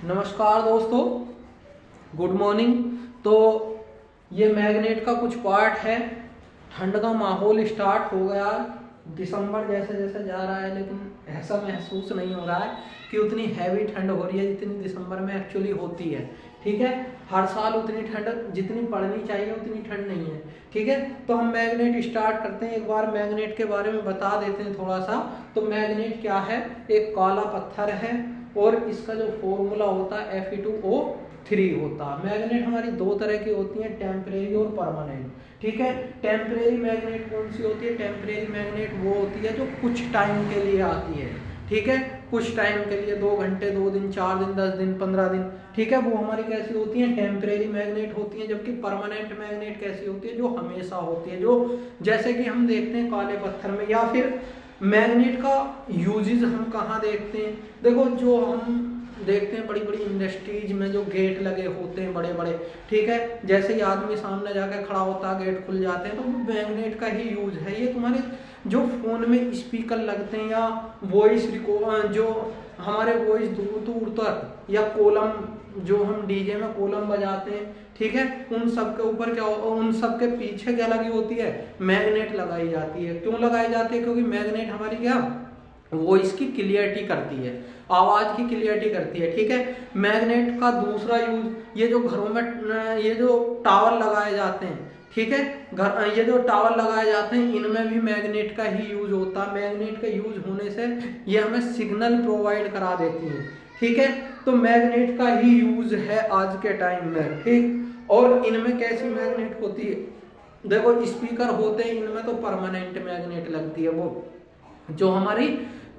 नमस्कार दोस्तों, good morning. तो ये मैग्नेट का कुछ पार्ट है। ठंड का माहौल स्टार्ट हो गया, दिसंबर जैसे जैसे जा रहा है, लेकिन ऐसा महसूस नहीं हो रहा है कि उतनी हैवी ठंड हो रही है जितनी दिसंबर में एक्चुअली होती है। ठीक है, हर साल उतनी ठंड जितनी पड़नी चाहिए उतनी ठंड नहीं है। ठीक है, तो हम मैग्नेट स्टार्ट करते हैं। एक बार मैग्नेट के बारे में बता देते हैं थोड़ा सा। तो मैग्नेट क्या है? एक काला पत्थर है और इसका जो फॉर्मूला होता है Fe2O3 होता है। मैग्नेट हमारी दो तरह की होती हैं, टेम्परेरी और परमानेंट। ठीक है, टेम्परेरी मैग्नेट कौन सी होती है? टेम्परेरी मैग्नेट वो होती है जो कुछ टाइम के लिए आती है। ठीक है, कुछ टाइम के लिए, 2 घंटे, 2 दिन, 4 दिन, 10 दिन, 15 दिन। ठीक है, वो हमारी कैसी होती है? टेम्परेरी मैग्नेट होती है। जबकि परमानेंट मैग्नेट कैसी होती है? जो हमेशा होती है, जो जैसे कि हम देखते हैं काले पत्थर में। या फिर मैग्नेट का यूजेस हम कहाँ देखते हैं? देखो, जो हम देखते हैं बड़ी बड़ी इंडस्ट्रीज में जो गेट लगे होते हैं बड़े बड़े। ठीक है, जैसे ही आदमी सामने जाके खड़ा होता है, गेट खुल जाते हैं, तो वो मैग्नेट का ही यूज है। ये तुम्हारे जो फोन में स्पीकर लगते हैं या वॉइस रिकॉर्ड, जो हमारे वॉइस दूर दूर तक, या कोलम जो हम डीजे में कोलम बजाते हैं, ठीक है, उन सब के ऊपर क्या, उन सब के पीछे क्या लगी होती है? मैग्नेट लगाई जाती है। क्यों लगाई जाती है? क्योंकि मैग्नेट हमारी क्या, वॉइस की क्लियरिटी करती है, आवाज की क्लियरिटी करती है। ठीक है, मैग्नेट का दूसरा यूज, ये जो घरों में ये जो टावर लगाए जाते हैं, ठीक है, ये जो टावर लगाए जाते हैं, इनमें भी मैग्नेट का ही यूज होता है। मैग्नेट का यूज होने से ये हमें सिग्नल प्रोवाइड करा देती है। ठीक है, तो मैग्नेट का ही यूज है आज के टाइम में। ठीक, और इनमें कैसी मैग्नेट होती है? देखो, स्पीकर होते हैं, इनमें तो परमानेंट मैग्नेट लगती है, वो जो हमारी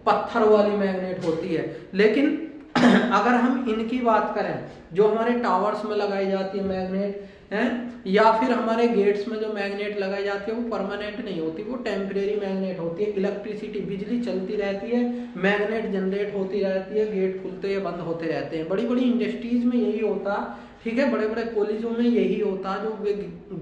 पत्थर वाली मैग्नेट होती है। लेकिन अगर हम इनकी बात करें, जो हमारे टावर्स में लगाई जाती है मैग्नेट है, या फिर हमारे गेट्स में जो मैग्नेट लगाई जाती है, वो परमानेंट नहीं होती, वो टेम्परेरी मैग्नेट होती है। इलेक्ट्रिसिटी, बिजली चलती रहती है, मैग्नेट जनरेट होती रहती है, गेट खुलते या बंद होते रहते हैं। बड़ी बड़ी इंडस्ट्रीज में यही होता है। ठीक है, बड़े बड़े कॉलेजों में यही होता है, जो वे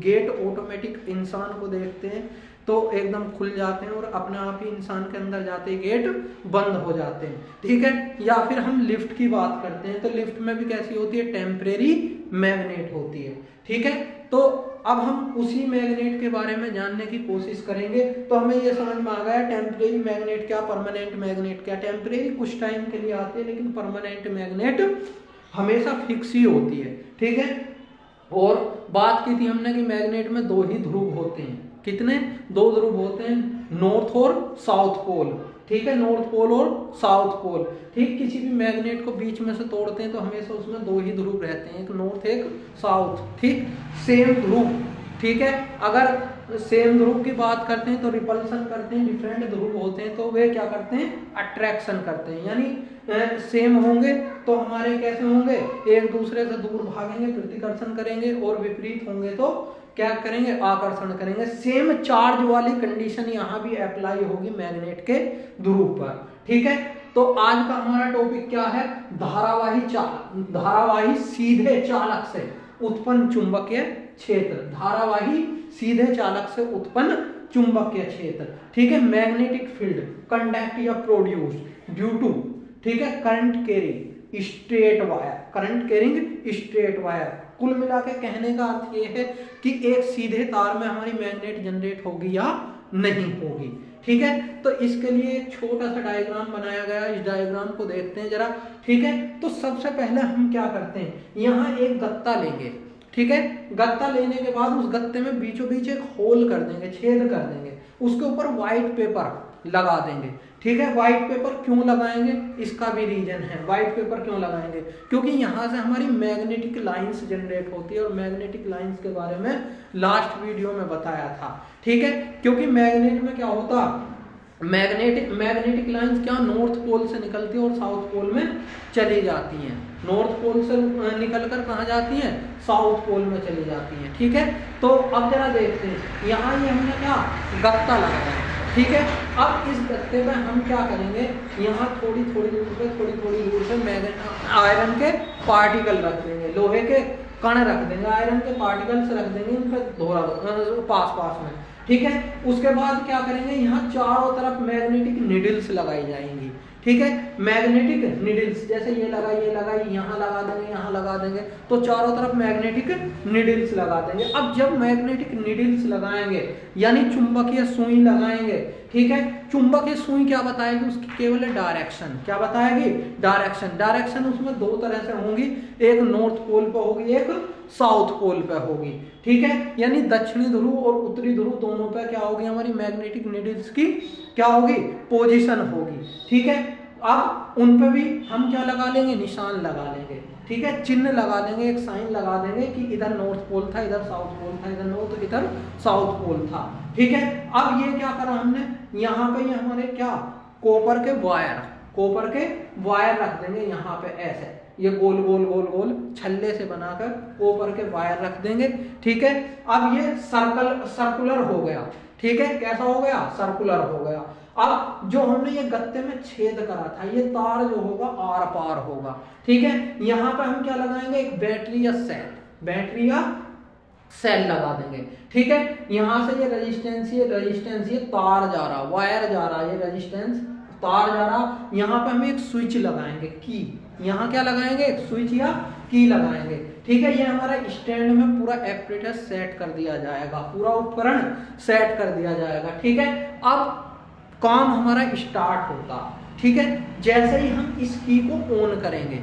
गेट ऑटोमेटिक इंसान को देखते हैं तो एकदम खुल जाते हैं और अपने आप ही इंसान के अंदर जाते ही गेट बंद हो जाते हैं। ठीक है, या फिर हम लिफ्ट की बात करते हैं, तो लिफ्ट में भी कैसी होती है? टेम्परेरी मैग्नेट होती है। ठीक है, तो अब हम उसी मैग्नेट के बारे में जानने की कोशिश करेंगे। तो हमें यह समझ में आ गया टेम्परेरी मैग्नेट क्या, परमानेंट मैग्नेट क्या। टेम्परेरी कुछ टाइम के लिए आती है, लेकिन परमानेंट मैग्नेट हमेशा फिक्स ही होती है। ठीक है, और बात की थी हमने कि मैग्नेट में 2 ही ध्रुव होते हैं। कितने? 2 ध्रुव होते हैं, नॉर्थ और साउथ पोल। ठीक है, नॉर्थ पोल और साउथ पोल। ठीक, किसी भी मैग्नेट को बीच में से तोड़ते हैं तो हमेशा उसमें 2 ही ध्रुव रहते हैं, एक नॉर्थ एक साउथ। ठीक, सेम ध्रुव। ठीक है, अगर सेम ध्रुव की बात करते हैं तो रिपल्सन करते हैं, डिफरेंट ध्रुव होते हैं तो वे क्या करते हैं? अट्रैक्शन करते हैं। यानी सेम होंगे तो हमारे कैसे होंगे? एक दूसरे से दूर भागेंगे, प्रतिकर्षण करेंगे, और विपरीत होंगे तो क्या करेंगे? आकर्षण करेंगे। सेम चार्ज वाली कंडीशन यहाँ भी अप्लाई होगी मैग्नेट के ध्रुव पर। ठीक है, तो आज का हमारा टॉपिक क्या है? धारावाही सीधे चालक से उत्पन्न चुंबकीय क्षेत्र। धारावाही सीधे चालक से उत्पन्न चुंबकीय क्षेत्र। ठीक है, मैग्नेटिक फील्ड कंडक्ट या प्रोड्यूस ड्यू टू, ठीक है, current carrying straight wire. Current carrying straight wire. कुल मिला के कहने का अर्थ ये है कि एक सीधे तार में हमारी मैग्नेट जनरेट होगी या नहीं होगी। ठीक है, तो इसके लिए एक छोटा सा डायग्राम बनाया गया, इस डायग्राम को देखते हैं जरा। ठीक है, तो सबसे पहले हम क्या करते हैं, यहाँ एक गत्ता लेंगे। ठीक है, गत्ता लेने के बाद उस गत्ते में बीचों बीच एक होल कर देंगे, छेद कर देंगे, उसके ऊपर व्हाइट पेपर लगा देंगे। ठीक है, व्हाइट पेपर क्यों लगाएंगे? इसका भी रीजन है। व्हाइट पेपर क्यों लगाएंगे? क्योंकि यहाँ से हमारी मैग्नेटिक लाइंस जनरेट होती है, और मैग्नेटिक लाइंस के बारे में लास्ट वीडियो में बताया था। ठीक है, क्योंकि मैग्नेट में क्या होता, मैग्नेटिक लाइंस क्या नॉर्थ पोल से निकलती है और साउथ पोल में चली जाती हैं। नॉर्थ पोल से निकलकर कहाँ जाती हैं? साउथ पोल में चली जाती हैं। ठीक है, तो अब जरा देखते हैं, यहाँ ये हमने क्या गत्ता लगाया है। ठीक है, अब इस गत्ते में हम क्या करेंगे, यहाँ थोड़ी थोड़ी दूर पे आयरन के पार्टिकल रख देंगे, लोहे के कण रख देंगे, आयरन के पार्टिकल्स रख देंगे इन पर पास में। ठीक है, उसके बाद क्या करेंगे, यहाँ चारों तरफ मैग्नेटिक नीडल्स लगाई जाएंगी। ठीक है। मैग्नेटिक नीडल्स, जैसे ये लगा यहाँ लगा देंगे, यहाँ लगा देंगे, तो चारों तरफ मैग्नेटिक नीडल्स लगा देंगे। अब जब मैग्नेटिक नीडल्स लगाएंगे यानी चुंबकीय सुई लगाएंगे, ठीक है, चुंबकीय सुई क्या बताएगी, उसकी केवल डायरेक्शन, क्या बताएगी, डायरेक्शन। डायरेक्शन उसमें दो तरह से होंगी, एक नॉर्थ पोल पे होगी, एक साउथ पोल पे होगी, ठीक है, यानी दक्षिणी ध्रुव और उत्तरी ध्रुव दोनों पे क्या होगी, हमारी मैग्नेटिक नीडल्स की क्या होगी, पोजीशन होगी, ठीक है। अब उन पे भी हम क्या लगा लेंगे, निशान लगा लेंगे, ठीक है, चिन्ह लगा देंगे, एक साइन लगा देंगे कि इधर नॉर्थ पोल था, इधर साउथ पोल था, इधर नॉर्थ इधर साउथ पोल था, ठीक है। अब ये क्या करा हमने, यहाँ पे ये हमारे क्या, कॉपर के वायर रख देंगे यहाँ पे, ऐसे ये गोल गोल गोल गोल छल्ले से बनाकर कॉपर के वायर रख देंगे, ठीक है। अब ये सर्कुलर हो गया, ठीक है, कैसा हो गया, सर्कुलर हो गया। अब जो हमने ये गत्ते में छेद करा था, ये तार जो होगा आर पार होगा, ठीक है। यहाँ पे हम क्या लगाएंगे, एक बैटरी या सेल लगा देंगे, ठीक है। यहाँ से ये रेजिस्टेंस ये तार जा रहा, वायर जा रहा, ये रेजिस्टेंस तार जा रहा, यहाँ पे हम एक स्विच लगाएंगे, की, यहाँ क्या लगाएंगे, एक स्विच या की लगाएंगे, ठीक है। ये हमारा स्टैंड में पूरा एपरेटस सेट कर दिया जाएगा, पूरा उपकरण सेट कर दिया जाएगा, ठीक है। अब काम हमारा स्टार्ट होता, ठीक है, जैसे ही हम इस की को ऑन करेंगे,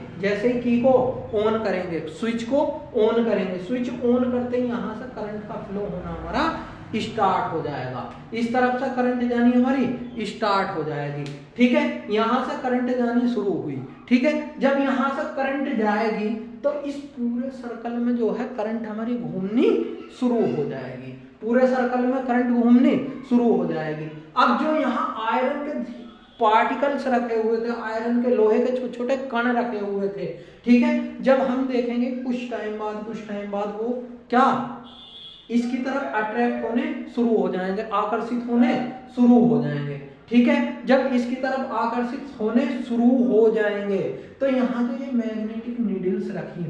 स्विच को ऑन करेंगे, स्विच ऑन करते ही यहाँ से करंट का फ्लो होना हमारा स्टार्ट हो जाएगा, इस तरफ से करंट जानी हमारी स्टार्ट हो जाएगी, ठीक है। यहाँ से करंट जानी शुरू हुई, ठीक है। जब यहाँ से करंट जाएगी तो इस पूरे सर्कल में जो है करंट हमारी घूमनी शुरू हो जाएगी, पूरे सर्कल में करंट घूमनी शुरू हो जाएगी। अब जो यहाँ आयरन के पार्टिकल्स रखे हुए थे, आयरन के लोहे के छोटे छोटे कण रखे हुए थे, ठीक है, जब हम देखेंगे कुछ टाइम बाद वो क्या इसकी तरफ अट्रैक्ट होने शुरू हो जाएंगे, आकर्षित होने शुरू हो जाएंगे, ठीक है। जब इसकी तरफ आकर्षित होने शुरू हो जाएंगे तो यहाँ जो ये मैग्नेटिक नीडल्स रखी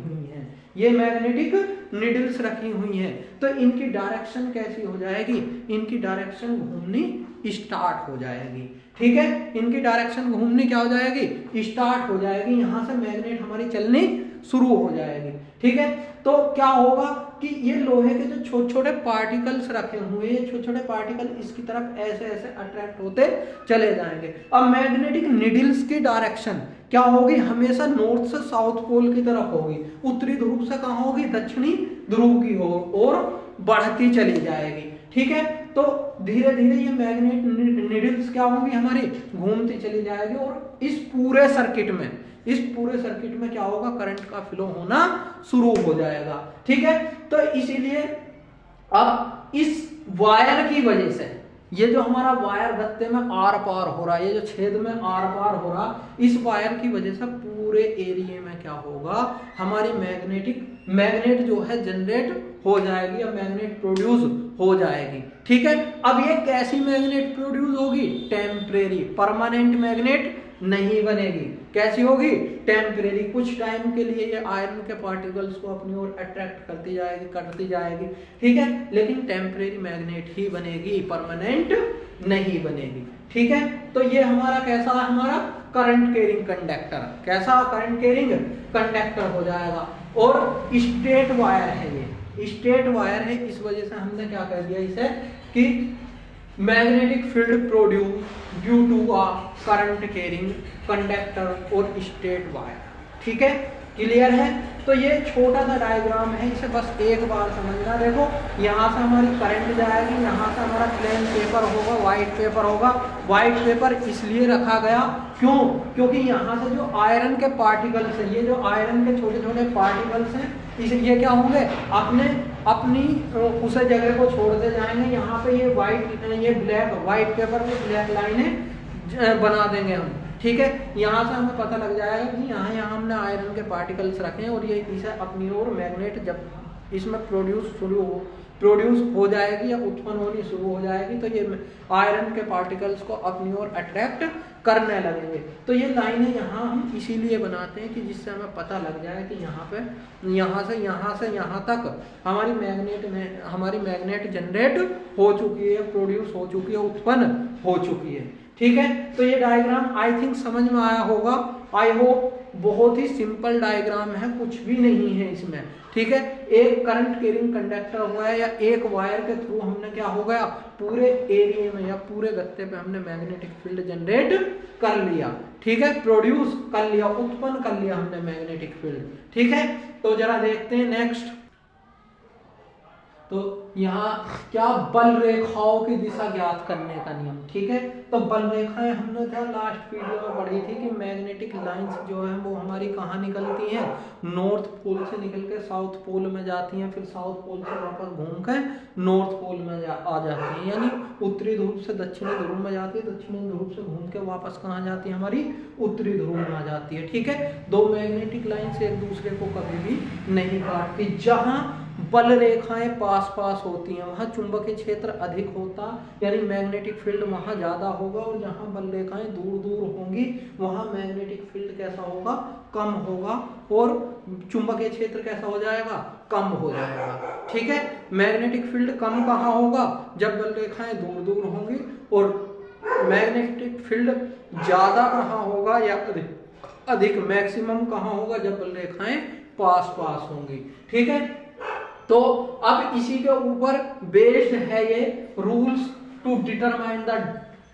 हुई हैं, तो इनकी डायरेक्शन कैसी हो जाएगी, इनकी डायरेक्शन घूमनी स्टार्ट हो जाएगी, ठीक है। इनकी डायरेक्शन घूमनी क्या हो जाएगी, स्टार्ट हो जाएगी, यहाँ से मैग्नेट हमारी चलनी शुरू हो जाएगी, ठीक है। तो क्या होगा कि ये लोहे के जो छोटे छोटे पार्टिकल्स रखे हुए हैं, छोटे छोटे पार्टिकल इसकी तरफ ऐसे ऐसे अट्रैक्ट होते चले जाएंगे। अब मैग्नेटिक नीडल्स की डायरेक्शन क्या होगी, हमेशा नॉर्थ से साउथ पोल की तरफ होगी, उत्तरी ध्रुव से कहाँ होगी, दक्षिणी ध्रुव की ओर बढ़ती चली जाएगी, ठीक है। तो धीरे धीरे ये मैग्नेट नीडल्स क्या होंगी, हमारी घूमती चली जाएगी और इस पूरे सर्किट में क्या होगा, करंट का फ्लो होना शुरू हो जाएगा, ठीक है। तो इसीलिए अब इस वायर की वजह से ये जो हमारा वायर गत्ते में आर पार हो रहा है, ये जो छेद में आर पार हो रहा, इस वायर की वजह से पूरे एरिया में क्या होगा, हमारी मैग्नेट जो है जनरेट हो जाएगी या मैग्नेट प्रोड्यूस हो जाएगी, ठीक है। अब ये कैसी मैग्नेट प्रोड्यूस होगी, टेम्परेरी, परमानेंट मैग्नेट नहीं बनेगी, कैसी होगी, टेम्परेरी, कुछ टाइम के लिए ये आयरन के पार्टिकल्स को अपनी ओर अट्रैक्ट करती जाएगी, ठीक है, लेकिन टेम्परेरी मैग्नेट ही बनेगी, परमानेंट नहीं बनेगी, ठीक है। तो ये हमारा कैसा है, हमारा करंट कैरिंग कंडक्टर, कैसा करंट कैरिंग कंडक्टर हो जाएगा। और स्ट्रेट वायर है, ये स्ट्रेट वायर है, इस वजह से हमने क्या कर दिया इसे कि magnetic field produce due to a current carrying conductor और स्ट्रेट वायर, ठीक है, क्लियर है। तो ये छोटा सा डायग्राम है, इसे बस एक बार समझना। देखो यहाँ से हमारी करंट जाएगी, यहाँ से हमारा प्लेन पेपर होगा, व्हाइट पेपर इसलिए रखा गया, क्यों, क्योंकि यहाँ से जो आयरन के पार्टिकल्स हैं, ये जो आयरन के छोटे छोटे पार्टिकल्स हैं, ये क्या होंगे, अपनी उस जगह को छोड़ते जाएंगे। यहाँ पे ये व्हाइट पेपर में ब्लैक लाइनें बना देंगे हम, ठीक है। यहाँ से हमें पता लग जाएगा कि यहाँ हमने आयरन के पार्टिकल्स रखे हैं और ये इसे अपनी ओर मैग्नेट जब इसमें प्रोड्यूस हो जाएगी या उत्पन्न होनी शुरू हो जाएगी, तो ये आयरन के पार्टिकल्स को अपनी ओर अट्रैक्ट करने लगेंगे। तो ये लाइनें यहाँ हम इसीलिए बनाते हैं कि जिससे हमें पता लग जाए कि यहाँ से यहाँ तक हमारी मैग्नेट जनरेट हो चुकी है, प्रोड्यूस हो चुकी है, उत्पन्न हो चुकी है, ठीक है, तो ये डायग्राम आई थिंक समझ में आया होगा, आई होप। बहुत ही सिंपल डायग्राम है, कुछ भी नहीं है इसमें, ठीक है। एक करंट कैरिंग कंडक्टर हुआ है या एक वायर के थ्रू हमने क्या हो गया, पूरे एरिया में या पूरे गत्ते पे हमने मैग्नेटिक फील्ड जनरेट कर लिया, ठीक है, प्रोड्यूस कर लिया, उत्पन्न कर लिया हमने मैग्नेटिक फील्ड, ठीक है। तो जरा देखते हैं नेक्स्ट। तो यहाँ क्या, बल रेखाओं की दिशा ज्ञात करने का नियम, ठीक है। तो बल रेखाएं हमने क्या लास्ट वीडियो में पढ़ी थी कि मैग्नेटिक लाइंस जो है वो हमारी कहाँ निकलती हैं, नॉर्थ पोल से निकल के साउथ पोल में जाती हैं, फिर साउथ पोल से वापस घूम कर नॉर्थ पोल में आ जाती हैं, यानी उत्तरी ध्रुव से दक्षिणी ध्रुव में जाती है, दक्षिणी ध्रुव से घूम के वापस कहाँ जाती है, हमारी उत्तरी ध्रुव में आ जाती है, ठीक है। दो मैग्नेटिक लाइन से एक दूसरे को कभी भी नहीं काटती। जहां बल रेखाएं पास पास होती हैं वहां चुंबकीय क्षेत्र अधिक होता, यानी मैग्नेटिक फील्ड वहां ज्यादा होगा, और जहां बल रेखाएं दूर दूर होंगी वहां मैग्नेटिक फील्ड कैसा होगा, कम होगा, और चुंबकीय क्षेत्र कैसा हो जाएगा, कम हो जाएगा, ठीक है। मैग्नेटिक फील्ड कम कहाँ होगा, जब बल रेखाएं दूर दूर होंगी, और मैग्नेटिक फील्ड ज्यादा कहाँ होगा या अधिक मैक्सिमम कहाँ होगा, जब बल रेखाएं पास पास होंगी, ठीक है। तो अब इसी के ऊपर बेस्ड है ये rules to determine the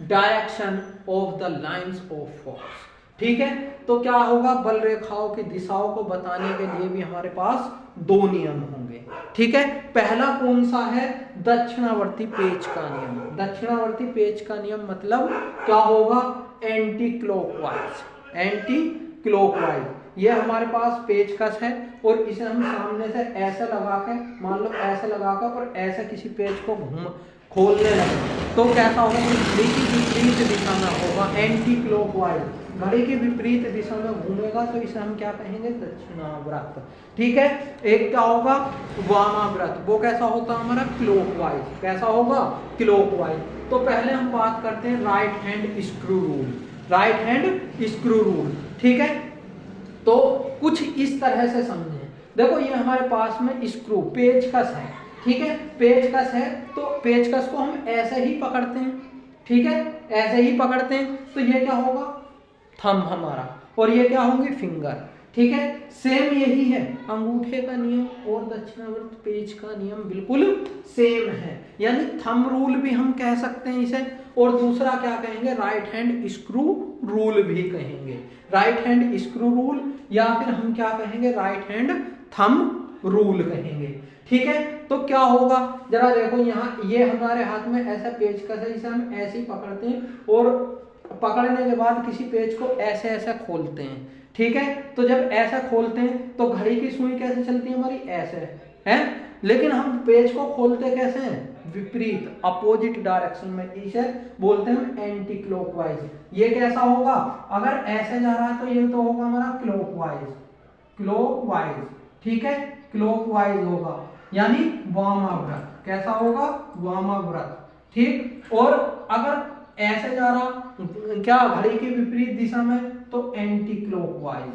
direction of the lines of force, ठीक है। तो क्या होगा, बल रेखाओं की दिशाओं को बताने के लिए भी हमारे पास दो नियम होंगे, ठीक है। पहला कौन सा है, दक्षिणावर्ती पेच का नियम। दक्षिणावर्ती पेच का नियम मतलब क्या होगा, एंटी क्लॉकवाइज, एंटी क्लॉकवाइज। ये हमारे पास पेचकस है और इसे हम सामने से ऐसे लगा के, मान लो ऐसे लगा कर और ऐसे किसी पेच को खोलने लगे तो कैसा होगा, घड़ी की विपरीत दिशा में होगा, एंटी क्लॉकवाइज। घड़ी की विपरीत दिशा में घूमेगा तो इसे हम क्या कहेंगे, दक्षिणाव्रत, ठीक है। एक क्या होगा, वामाव्रत, वो कैसा होता है हमारा, क्लॉकवाइज, कैसा होगा, क्लॉकवाइज। तो पहले हम बात करते हैं right hand screw rule, right hand screw rule, ठीक है। तो कुछ इस तरह से समझें, देखो ये हमारे पास में स्क्रू पेचकस है, ठीक है, पेचकस है, तो पेचकस को हम ऐसे ही पकड़ते हैं, ठीक है, ऐसे ही पकड़ते हैं, तो ये क्या होगा, थंब हमारा, और ये क्या होंगे, फिंगर, ठीक है। सेम यही है, अंगूठे का नियम और दक्षिणावर्त पेच का नियम बिल्कुल सेम है, यानी थंब रूल भी हम कह सकते हैं इसे, और दूसरा क्या कहेंगे, राइट हैंड स्क्रू रूल भी कहेंगे, राइट हैंड स्क्रू रूल, या फिर हम क्या कहेंगे, राइट हैंड थंब रूल कहेंगे, ठीक है। तो क्या होगा, जरा देखो यहाँ ये हमारे हाथ में ऐसा पेचकस है, इसे हम ऐसे ही पकड़ते हैं और पकड़ने के बाद किसी पेच को ऐसे ऐसे खोलते हैं, ठीक है। तो जब ऐसा खोलते हैं तो घड़ी की सुई कैसे चलती है हमारी, ऐसे है, लेकिन हम पेच को खोलते कैसे हैं, विपरीत, अपोजिट डायरेक्शन में, इसे बोलते हैं एंटी क्लॉकवाइज। ये कैसा होगा, अगर ऐसे जा रहा है तो ये तो होगा हमारा क्लॉकवाइज, क्लॉकवाइज, ठीक है, क्लॉकवाइज होगा, यानी वामाव्रत, कैसा होगा, वामाव्रत, ठीक। और अगर ऐसे जा रहा क्या, घड़ी के विपरीत दिशा में, तो anti clockwise,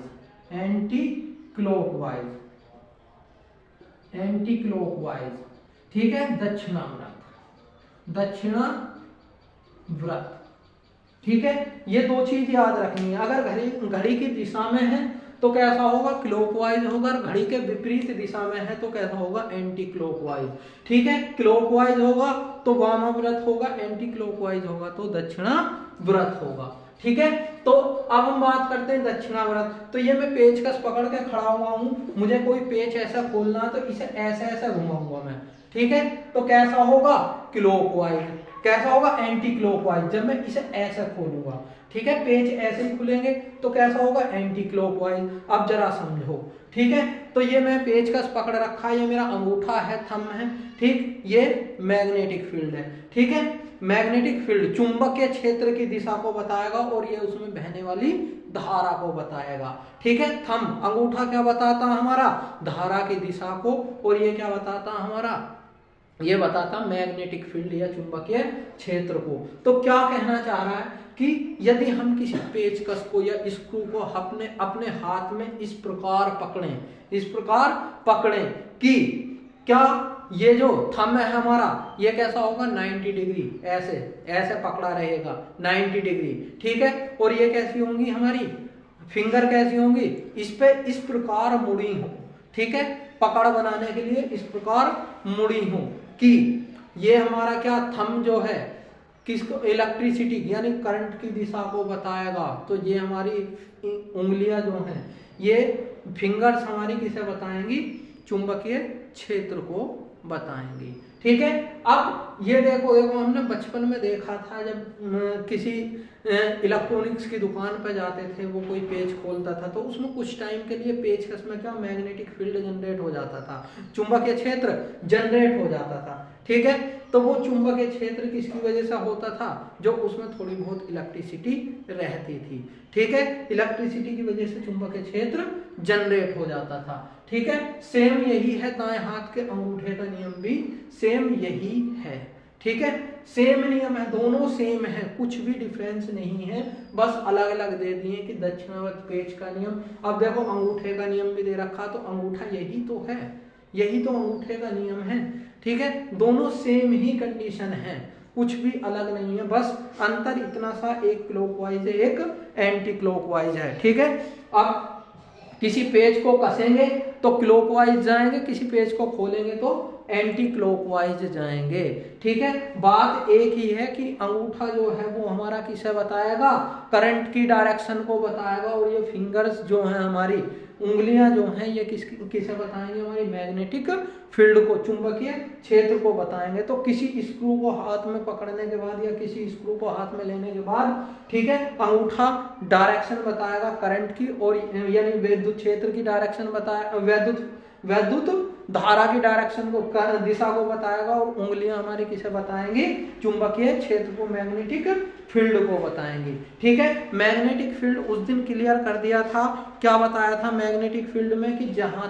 anti clockwise, anti clockwise, ठीक है, दक्षिणाव्रत, दक्षिणाव्रत, ठीक है। ये दो चीज याद रखनी है, अगर घड़ी की दिशा में है तो कैसा होगा, क्लॉकवाइज होगा, घड़ी के विपरीत दिशा में है तो कैसा होगा, एंटी क्लॉकवाइज, ठीक है। क्लॉकवाइज होगा तो वामाव्रत होगा, एंटी क्लॉकवाइज होगा तो दक्षिणाव्रत होगा, ठीक है। तो अब हम बात करते हैं दक्षिणाव्रत। तो ये मैं पेचकस पकड़ के खड़ा हुआ हूं, मुझे कोई पेच ऐसा खोलना है तो इसे ऐसे ऐसे घुमाऊंगा मैं, ठीक है, तो कैसा होगा, क्लॉकवाइज, कैसा होगा, एंटी क्लॉकवाइज। जब मैं इसे ऐसे खोलूंगा, ठीक है, पेच ऐसे ही खुलेंगे तो कैसा होगा, एंटी क्लॉकवाइज। अब जरा समझो, ठीक है। तो ये मैं पेचकस पकड़ रखा है, ये मेरा अंगूठा है, थंब है, ठीक, ये मैग्नेटिक फील्ड है, ठीक है। मैग्नेटिक फील्ड चुंबकीय क्षेत्र की दिशा को बताएगा और ये उसमें बहने वाली धारा को बताएगा, ठीक है। थंब, अंगूठा क्या बताता है हमारा, धारा की दिशा को, और ये क्या बताता हमारा, ये बताता मैग्नेटिक फील्ड या चुंबकीय क्षेत्र को। तो क्या कहना चाह रहा है कि यदि हम किसी पेचकस को या स्क्रू को अपने हाथ में इस प्रकार पकड़ें, इस प्रकार पकड़ें कि क्या ये जो थंब है हमारा, ये कैसा होगा 90 डिग्री, ऐसे ऐसे पकड़ा रहेगा 90 डिग्री, ठीक है। और ये कैसी होंगी हमारी फिंगर, कैसी होंगी, इस पे इस प्रकार मुड़ी हो, ठीक है, पकड़ बनाने के लिए इस प्रकार मुड़ी हो कि ये हमारा क्या थंब जो है किसको, इलेक्ट्रिसिटी यानी करंट की दिशा को बताएगा। तो ये हमारी उंगलियां जो हैं, ये फिंगर्स हमारी किसे बताएंगी, चुंबकीय क्षेत्र को बताएंगी, ठीक है। अब ये देखो हमने बचपन में देखा था जब किसी इलेक्ट्रॉनिक्स की दुकान पर जाते थे, वो कोई पेज खोलता था तो उसमें कुछ टाइम के लिए पेचकस में क्या मैग्नेटिक फील्ड जनरेट हो जाता था, चुंबकीय क्षेत्र जनरेट हो जाता था, ठीक है। तो वो चुंबकीय क्षेत्र किसकी वजह से होता था, जो उसमें थोड़ी बहुत इलेक्ट्रिसिटी रहती थी, ठीक है, इलेक्ट्रिसिटी की वजह से चुंबकीय क्षेत्र जनरेट हो जाता था, ठीक है। सेम यही है दाएं हाथ के अंगूठे का नियम भी सेम यही है, ठीक है, सेम नियम है, दोनों सेम है, कुछ भी डिफरेंस नहीं है, बस अलग अलग दे दिए कि दक्षिणावर्त पेच का नियम। अब देखो अंगूठे का नियम भी दे रखा, तो अंगूठा यही तो है, यही तो अंगूठे का नियम है, ठीक है, दोनों सेम ही कंडीशन है, कुछ भी अलग नहीं है, बस अंतर इतना सा, एक क्लॉकवाइज है, एक एंटी क्लॉकवाइज है, ठीक है। अब किसी पेज को कसेंगे तो क्लॉकवाइज जाएंगे, किसी पेज को खोलेंगे तो एंटी क्लॉकवाइज जाएंगे, ठीक है। बात एक ही है कि अंगूठा जो है वो हमारा किसे बताएगा, करंट की डायरेक्शन को बताएगा, और ये फिंगर्स जो है हमारी उंगलियां जो हैं ये किसे बताएंगे, हमारी मैग्नेटिक फील्ड को, चुंबकीय क्षेत्र को बताएंगे। तो किसी स्क्रू को हाथ में पकड़ने के बाद या किसी स्क्रू को हाथ में लेने के बाद, ठीक है, अंगूठा डायरेक्शन बताएगा करंट की, और यानी विद्युत क्षेत्र की डायरेक्शन बताएगा, वैद्युत धारा की डायरेक्शन को, दिशा को बताएगा, और उंगलियां हमारी किसे बताएंगी, चुंबकीय क्षेत्र को, मैग्नेटिक फील्ड को बताएंगी, ठीक है। मैग्नेटिक फील्ड उस दिन क्लियर कर दिया था, क्या बताया था मैग्नेटिक फील्ड में, कि जहां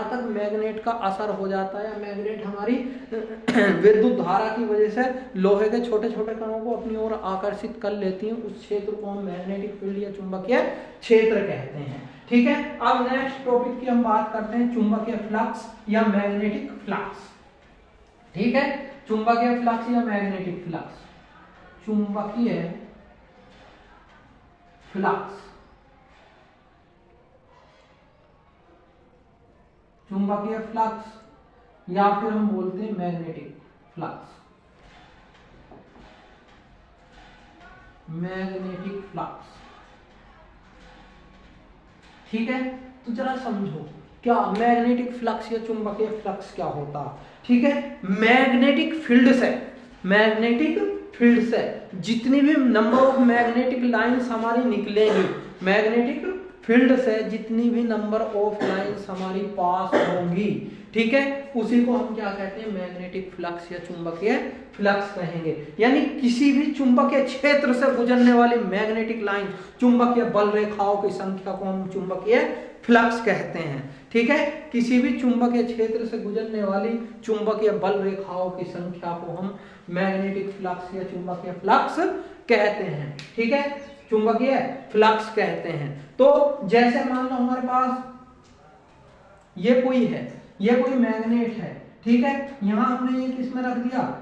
तक मैग्नेट का असर हो जाता है, मैग्नेट हमारी विद्युत धारा की वजह से लोहे के छोटे छोटे कणों को अपनी ओर आकर्षित कर लेती हैं, उस क्षेत्र को हम मैग्नेटिक फील्ड या चुंबकीय क्षेत्र कहते हैं, ठीक है। अब नेक्स्ट टॉपिक की हम बात करते हैं, चुंबकीय फ्लक्स या मैग्नेटिक फ्लक्स, ठीक है, चुंबकीय फ्लक्स या मैग्नेटिक फ्लक्स, चुंबकीय फ्लक्स, चुंबकीय फ्लक्स या फिर हम बोलते हैं मैग्नेटिक फ्लक्स, मैग्नेटिक फ्लक्स, ठीक है। तो जरा समझो क्या मैग्नेटिक फ्लक्स या चुंबकीय फ्लक्स क्या होता, ठीक है। मैग्नेटिक फील्ड से जितनी भी नंबर ऑफ मैग्नेटिक लाइंस हमारी निकलेंगी, मैग्नेटिक फील्ड से जितनी भी नंबर ऑफ लाइंस हमारी पास होंगी, ठीक है, उसी को हम क्या कहते हैं, मैग्नेटिक फ्लक्स या चुंबकीय फ्लक्स कहेंगे। यानी किसी भी चुंबकीय क्षेत्र से गुजरने वाली मैग्नेटिक लाइन, चुंबकीय बल रेखाओं की संख्या को हम चुंबकीय फ्लक्स कहते हैं, ठीक है। किसी भी चुंबकीय क्षेत्र से गुजरने वाली चुंबकीय बल रेखाओं की संख्या को हम मैग्नेटिक फ्लक्स या चुंबकीय फ्लक्स कहते हैं, ठीक है, चुंबकीय फ्लक्स कहते हैं। तो जैसे मान लो हमारे पास ये कोई है, ये कोई मैग्नेट है, ठीक है, यहां हमने ये किसमें रख दिया,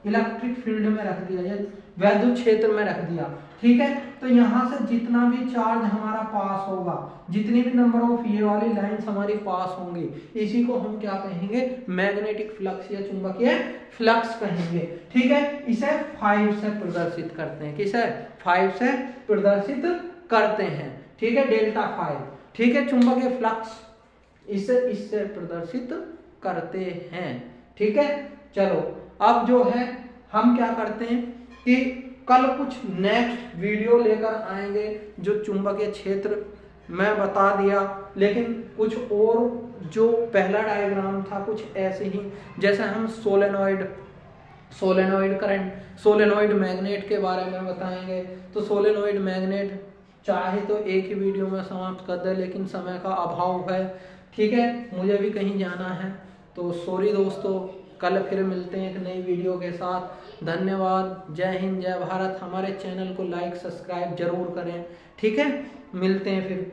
इलेक्ट्रिक फील्ड में रख दिया, या वैद्युत क्षेत्र में रख दिया, ठीक है। तो यहां से जितना भी चार्ज हमारा पास होगा, जितनी भी नंबर ऑफ ये वाली लाइंस हमारी पास होंगी, इसी को हम क्या कहेंगे, मैग्नेटिक फ्लक्स या चुंबकीय फ्लक्स कहेंगे, ठीक है। इसे 5 से प्रदर्शित करते हैं, किसे 5 से प्रदर्शित करते हैं, ठीक है, डेल्टा 5, ठीक है, चुंबकीय फ्लक्स इससे प्रदर्शित करते हैं, ठीक है। चलो अब जो है हम क्या करते हैं कि कल कुछ नेक्स्ट वीडियो लेकर आएंगे, जो चुंबकीय क्षेत्र मैं बता दिया, लेकिन कुछ और जो पहला डायग्राम था कुछ ऐसे ही, जैसे हम सोलेनॉइड करंट, सोलेनॉइड मैग्नेट के बारे में बताएंगे। तो सोलेनॉइड मैग्नेट चाहे तो एक ही वीडियो में समाप्त कर दे, लेकिन समय का अभाव है, ठीक है, मुझे भी कहीं जाना है, तो सॉरी दोस्तों, कल फिर मिलते हैं एक नई वीडियो के साथ। धन्यवाद, जय हिंद, जय भारत। हमारे चैनल को लाइक सब्सक्राइब जरूर करें, ठीक है, मिलते हैं फिर।